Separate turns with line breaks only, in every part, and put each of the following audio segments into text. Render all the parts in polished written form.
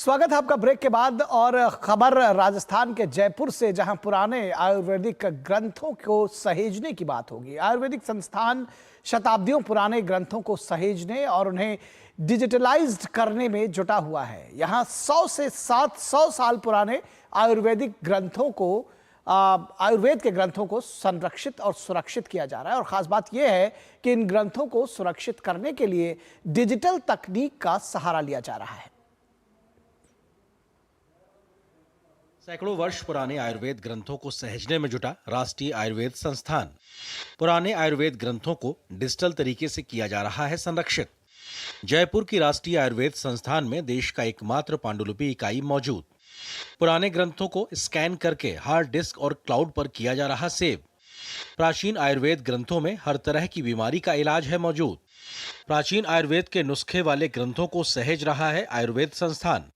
स्वागत है आपका ब्रेक के बाद। और खबर राजस्थान के जयपुर से, जहां पुराने आयुर्वेदिक ग्रंथों को सहेजने की बात होगी। आयुर्वेदिक संस्थान शताब्दियों पुराने ग्रंथों को सहेजने और उन्हें डिजिटलाइज्ड करने में जुटा हुआ है। यहां 100 से 700 साल पुराने आयुर्वेदिक ग्रंथों को आयुर्वेद के ग्रंथों को संरक्षित और सुरक्षित किया जा रहा है। और खास बात यह है कि इन ग्रंथों को सुरक्षित करने के लिए डिजिटल तकनीक का सहारा लिया जा रहा है।
सैकड़ों वर्ष पुराने आयुर्वेद ग्रंथों को सहेजने में जुटा राष्ट्रीय आयुर्वेद संस्थान। पुराने आयुर्वेद ग्रंथों को डिजिटल तरीके से किया जा रहा है संरक्षित। जयपुर की राष्ट्रीय आयुर्वेद संस्थान में देश का एकमात्र पांडुलिपि इकाई मौजूद। पुराने ग्रंथों को स्कैन करके हार्ड डिस्क और क्लाउड पर किया जा रहा सेव। प्राचीन आयुर्वेद ग्रंथों में हर तरह की बीमारी का इलाज है मौजूद। प्राचीन आयुर्वेद के नुस्खे वाले ग्रंथों को सहेज रहा है आयुर्वेद संस्थान।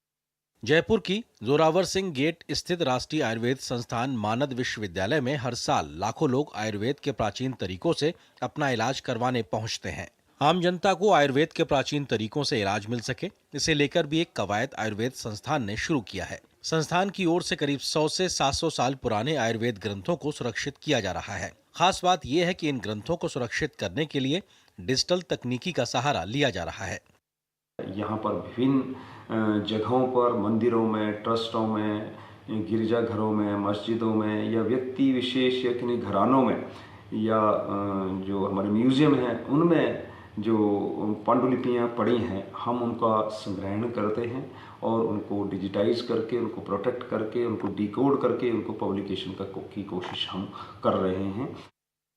जयपुर की जोरावर सिंह गेट स्थित राष्ट्रीय आयुर्वेद संस्थान मानद विश्वविद्यालय में हर साल लाखों लोग आयुर्वेद के प्राचीन तरीकों से अपना इलाज करवाने पहुंचते हैं। आम जनता को आयुर्वेद के प्राचीन तरीकों से इलाज मिल सके, इसे लेकर भी एक कवायद आयुर्वेद संस्थान ने शुरू किया है। संस्थान की ओर से करीब 100 से 700 साल पुराने आयुर्वेद ग्रंथों को सुरक्षित किया जा रहा है। खास बात यह है कि इन ग्रंथों को सुरक्षित करने के लिए डिजिटल तकनीकी का सहारा लिया जा रहा है।
यहाँ पर विभिन्न जगहों पर, मंदिरों में, ट्रस्टों में, गिरजाघरों में, मस्जिदों में या व्यक्ति विशेष या किन्हीं घरानों में या जो हमारे म्यूजियम हैं उनमें जो पांडुलिपियाँ पड़ी हैं, हम उनका संग्रहण करते हैं और उनको डिजिटाइज करके, उनको प्रोटेक्ट करके, उनको डिकोड करके उनको पब्लिकेशन की कोशिश हम कर रहे हैं।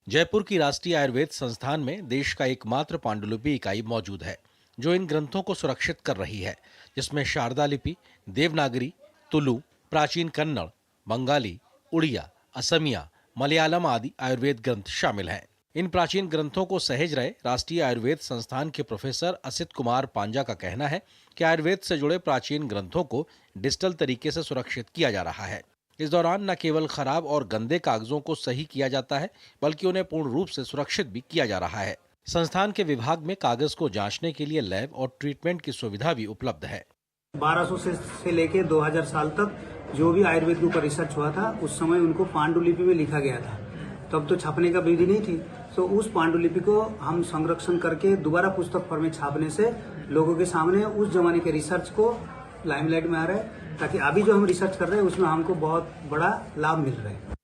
जयपुर की राष्ट्रीय आयुर्वेद संस्थान में देश का एकमात्र पांडुलिपि इकाई मौजूद है जो इन ग्रंथों को सुरक्षित कर रही है, जिसमें शारदा लिपि, देवनागरी, तुलु, प्राचीन कन्नड़, बंगाली, उड़िया, असमिया, मलयालम आदि आयुर्वेद ग्रंथ शामिल हैं। इन प्राचीन ग्रंथों को सहेज रहे राष्ट्रीय आयुर्वेद संस्थान के प्रोफेसर असित कुमार पांजा का कहना है कि आयुर्वेद से जुड़े प्राचीन ग्रंथों को डिजिटल तरीके से सुरक्षित किया जा रहा है। इस दौरान न केवल खराब और गंदे कागजों को सही किया जाता है, बल्कि उन्हें पूर्ण रूप से सुरक्षित भी किया जा रहा है। संस्थान के विभाग में कागज को जांचने के लिए लैब और ट्रीटमेंट की सुविधा भी उपलब्ध है।
1200 से लेके 2000 साल तक जो भी आयुर्वेद के ऊपर रिसर्च हुआ था, उस समय उनको पांडुलिपि में लिखा गया था। तब तो छापने का विधि नहीं थी, तो उस पांडुलिपि को हम संरक्षण करके दोबारा पुस्तक फॉर्म में छापने से लोगों के सामने उस जमाने के रिसर्च को लाइमलाइट में आ रहा है, ताकि अभी जो हम रिसर्च कर रहे हैं उसमें हमको बहुत बड़ा लाभ मिल रहा है।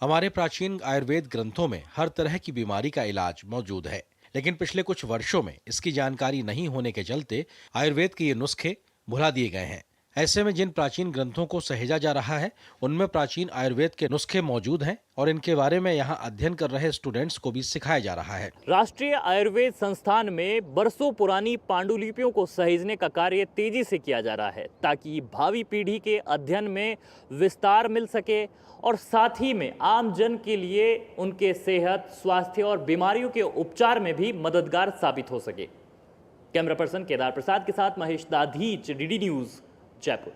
हमारे प्राचीन आयुर्वेद ग्रंथों में हर तरह की बीमारी का इलाज मौजूद है, लेकिन पिछले कुछ वर्षों में इसकी जानकारी नहीं होने के चलते आयुर्वेद के ये नुस्खे भुला दिए गए हैं। ऐसे में जिन प्राचीन ग्रंथों को सहेजा जा रहा है उनमें प्राचीन आयुर्वेद के नुस्खे मौजूद हैं और इनके बारे में यहाँ अध्ययन कर रहे स्टूडेंट्स को भी सिखाया जा रहा है।
राष्ट्रीय आयुर्वेद संस्थान में बरसों पुरानी पांडुलिपियों को सहेजने का कार्य तेजी से किया जा रहा है, ताकि भावी पीढ़ी के अध्ययन में विस्तार मिल सके और साथ ही में आम जन के लिए उनके सेहत, स्वास्थ्य और बीमारियों के उपचार में भी मददगार साबित हो सके। कैमरा पर्सन केदार प्रसाद के साथ महेश दाधीच, डीडी न्यूज़, जयपुर।